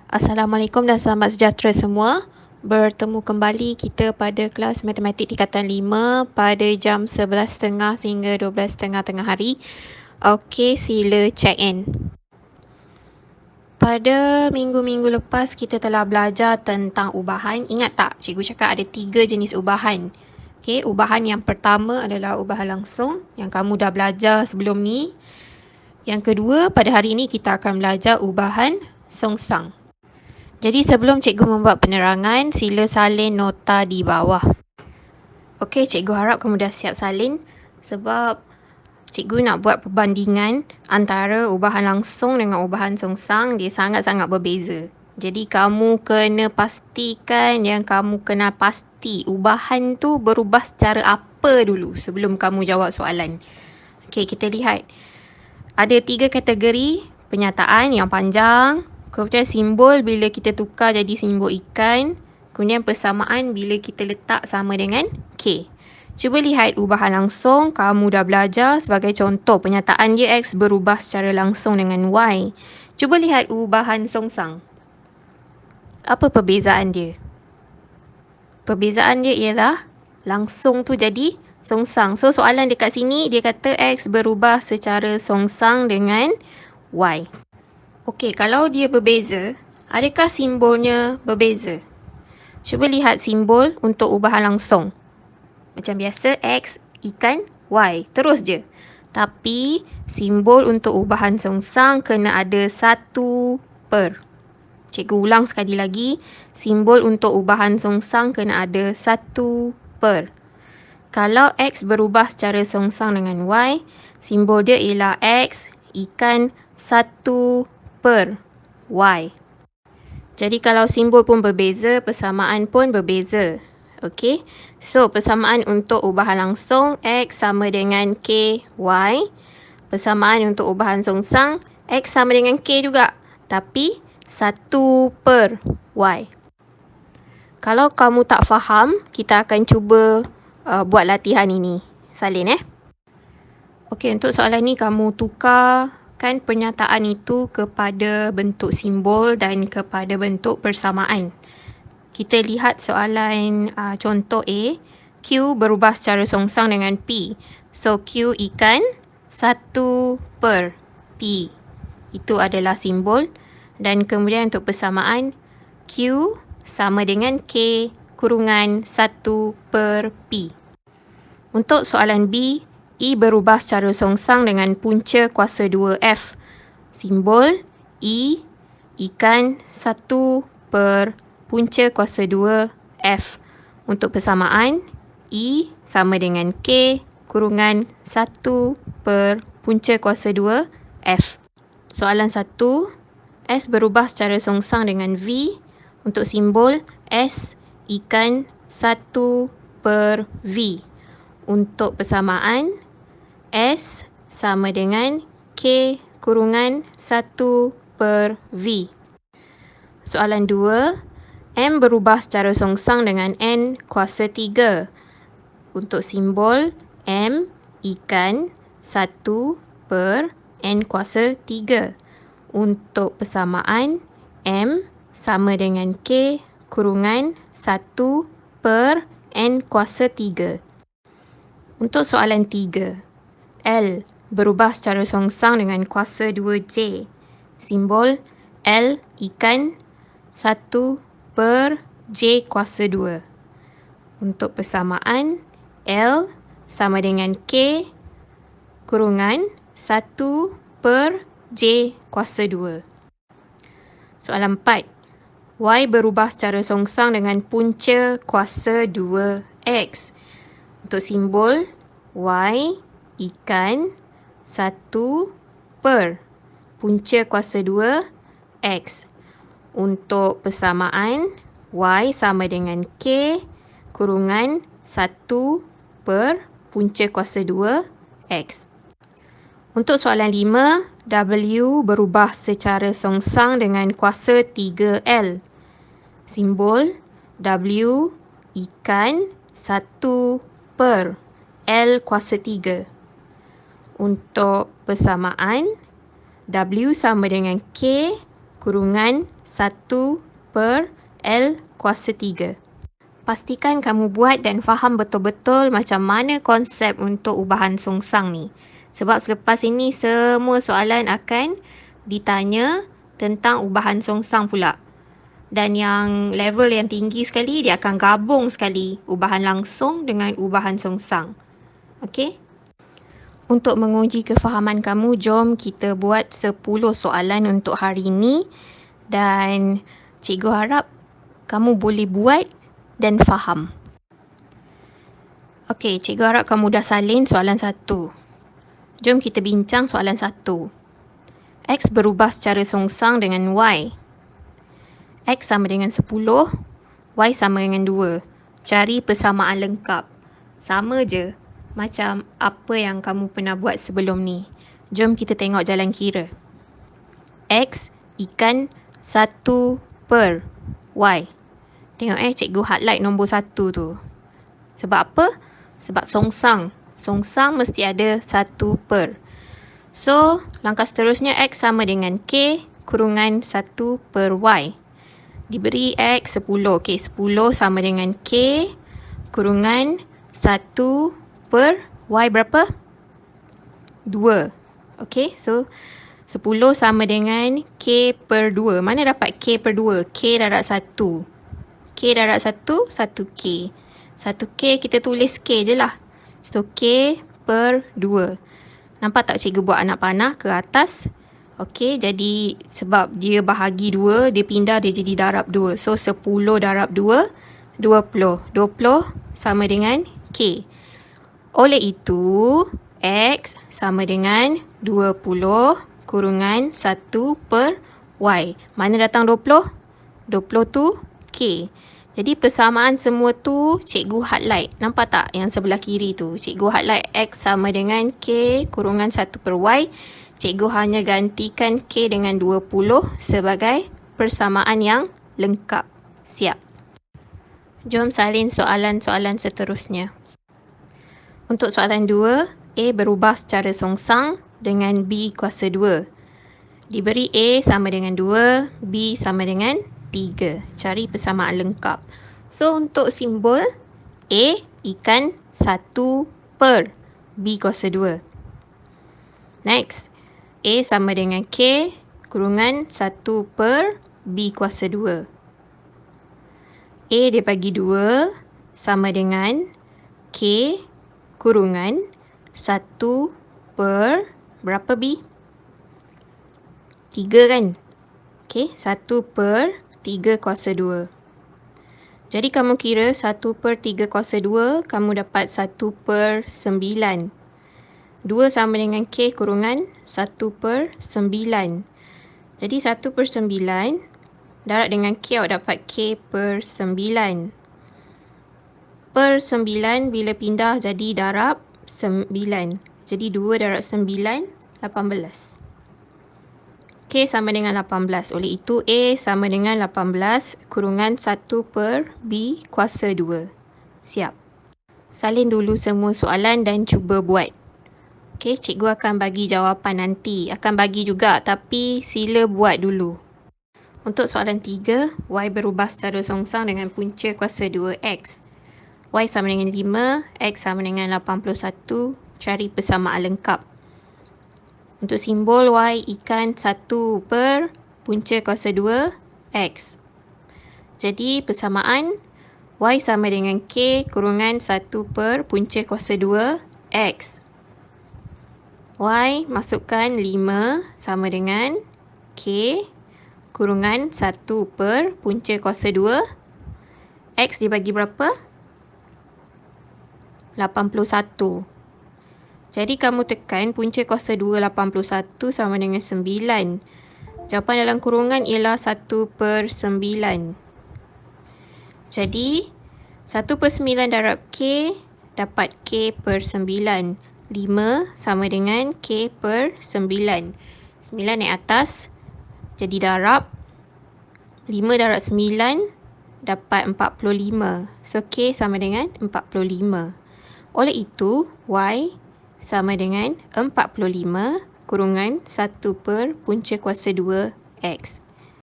Assalamualaikum dan selamat sejahtera semua. Bertemu kembali kita pada kelas Matematik Tingkatan 5 pada jam 11.30 sehingga 12.30 tengah hari. Okey, sila check in. Pada minggu-minggu lepas kita telah belajar tentang ubahan. Ingat tak, cikgu cakap ada 3 jenis ubahan. Okey, ubahan yang pertama adalah ubahan langsung yang kamu dah belajar sebelum ni. Yang kedua, pada hari ini kita akan belajar ubahan songsang. Jadi sebelum cikgu membuat penerangan, sila salin nota di bawah. Okey, cikgu harap kamu dah siap salin sebab cikgu nak buat perbandingan antara ubahan langsung dengan ubahan songsang. Dia sangat-sangat berbeza. Jadi kamu kena pastikan yang kamu kena pasti ubahan tu berubah secara apa dulu sebelum kamu jawab soalan. Okey, kita lihat. Ada 3 kategori penyataan yang panjang. Kemudian simbol bila kita tukar jadi simbol ikan. Kemudian persamaan bila kita letak sama dengan K. Cuba lihat ubahan langsung. Kamu dah belajar sebagai contoh penyataan dia X berubah secara langsung dengan Y. Cuba lihat ubahan songsang. Apa perbezaan dia? Perbezaan dia ialah langsung tu jadi songsang. So soalan dekat sini dia kata X berubah secara songsang dengan Y. Okey, kalau dia berbeza, adakah simbolnya berbeza? Cuba lihat simbol untuk ubahan langsung. Macam biasa X, ikan, Y. Terus je. Tapi simbol untuk ubahan songsang kena ada 1 per. Cikgu ulang sekali lagi. Simbol untuk ubahan songsang kena ada 1 per. Kalau X berubah secara songsang dengan Y, simbol dia ialah X, ikan, 1 per Y. Jadi kalau simbol pun berbeza, persamaan pun berbeza. Okey. So, persamaan untuk ubahan langsung, X sama dengan K, Y. Persamaan untuk ubahan songsang, X sama dengan K juga. Tapi 1 per Y. Kalau kamu tak faham, kita akan cuba buat latihan ini. Salin Okey, untuk soalan ni kamu tukarkan pernyataan itu kepada bentuk simbol dan kepada bentuk persamaan. Kita lihat soalan contoh A. Q berubah secara songsang dengan P. So, Q ikan 1 per P. Itu adalah simbol. Dan kemudian untuk persamaan, Q sama dengan K kurungan 1 per P. Untuk soalan B, E berubah secara songsang dengan punca kuasa 2F. Simbol E, ikan 1 per punca kuasa 2F. Untuk persamaan, E sama dengan K kurungan 1 per punca kuasa 2F. Soalan 1, S berubah secara songsang dengan V. Untuk simbol S, ikan 1 per V. Untuk persamaan, S sama dengan K kurungan 1 per V. Soalan 2, M berubah secara songsang dengan N kuasa 3. Untuk simbol M, ikan 1 per N kuasa 3. Untuk persamaan, M sama dengan K kurungan 1 per N kuasa 3. Untuk soalan 3, L berubah secara songsang dengan kuasa 2J. Simbol L ikan 1 per J kuasa 2. Untuk persamaan, L sama dengan K kurungan 1 per J kuasa 2. Soalan 4. Y berubah secara songsang dengan punca kuasa 2X. Untuk simbol Y, ikan 1 per punca kuasa 2X. Untuk persamaan, Y sama dengan K kurungan 1 per punca kuasa 2X. Untuk soalan 5, W berubah secara songsang dengan kuasa 3L. Simbol W, ikan 1 per L kuasa 3. Untuk persamaan, W sama dengan K kurungan 1 per L kuasa 3. Pastikan kamu buat dan faham betul-betul macam mana konsep untuk ubahan songsang ni. Sebab selepas ini semua soalan akan ditanya tentang ubahan songsang pula. Dan yang level yang tinggi sekali, dia akan gabung sekali ubahan langsung dengan ubahan songsang. Okey? Untuk menguji kefahaman kamu, jom kita buat 10 soalan untuk hari ini. Dan cikgu harap kamu boleh buat dan faham. Okey, cikgu harap kamu dah salin soalan 1. Jom kita bincang soalan 1. X berubah secara songsang dengan Y. X sama dengan 10, Y sama dengan 2. Cari persamaan lengkap. Sama je macam apa yang kamu pernah buat sebelum ni. Jom kita tengok jalan kira. X ikan 1 per Y. Tengok cikgu highlight nombor 1 tu. Sebab apa? Sebab songsang. Songsang mesti ada 1 per. So, langkah seterusnya X sama dengan K kurungan 1 per Y. Diberi X 10. Okey, 10 sama dengan K kurungan 1 per Y berapa? 2. Okey, so 10 sama dengan K per 2. Mana dapat K per 2? K darab 1. K darab 1, 1K. 1K kita tulis K je lah. So, K per 2. Nampak tak cikgu buat anak panah ke atas? Okey, jadi sebab dia bahagi 2, dia pindah dia jadi darab 2. So, 10 darab 2, 20. 20 sama dengan K. Oleh itu, X sama dengan 20 kurungan 1 per Y. Mana datang 20? 20 tu K. Jadi persamaan semua tu cikgu highlight. Nampak tak yang sebelah kiri tu? Cikgu highlight X sama dengan K kurungan 1 per Y. Cikgu hanya gantikan K dengan 20 sebagai persamaan yang lengkap. Siap. Jom salin soalan-soalan seterusnya. Untuk soalan 2, A berubah secara songsang dengan B kuasa 2. Diberi A sama dengan 2, B sama dengan 3. Cari persamaan lengkap. So, untuk simbol A ikan 1 per B kuasa 2. Next, A sama dengan K kurungan 1 per B kuasa 2. A dia bagi 2 sama dengan K kurungan 1 per berapa B? 3 kan? Okey, 1 per 3 kuasa 2. Jadi kamu kira 1 per 3 kuasa 2, kamu dapat 1 per 9. 2 sama dengan K kurungan 1 per 9. Jadi 1 per 9 darab dengan K, awak dapat K per 9. Per 9 bila pindah jadi darab 9. Jadi 2 darab 9, 18. K sama dengan 18. Oleh itu, A sama dengan 18 kurungan 1 per B kuasa 2. Siap. Salin dulu semua soalan dan cuba buat. Okey, cikgu akan bagi jawapan nanti. Akan bagi juga, tapi sila buat dulu. Untuk soalan 3, Y berubah secara songsang dengan punca kuasa 2X. Y sama dengan 5, X sama dengan 81. Cari persamaan lengkap. Untuk simbol Y ikan 1 per punca kuasa 2 X. Jadi persamaan Y sama dengan K kurungan 1 per punca kuasa 2 X. Y masukkan 5 sama dengan K kurungan 1 per punca kuasa 2. X dibagi berapa? 81. Jadi kamu tekan punca kuasa 2 81 sama dengan 9. Jawapan dalam kurungan ialah 1 per 9. Jadi 1 per 9 darab K dapat K per 9. 5 sama dengan K per 9. 9 naik atas jadi darab. 5 darab 9 dapat 45. So K sama dengan 45. Oleh itu Y sama dengan 45 kurungan 1 per punca kuasa 2 X.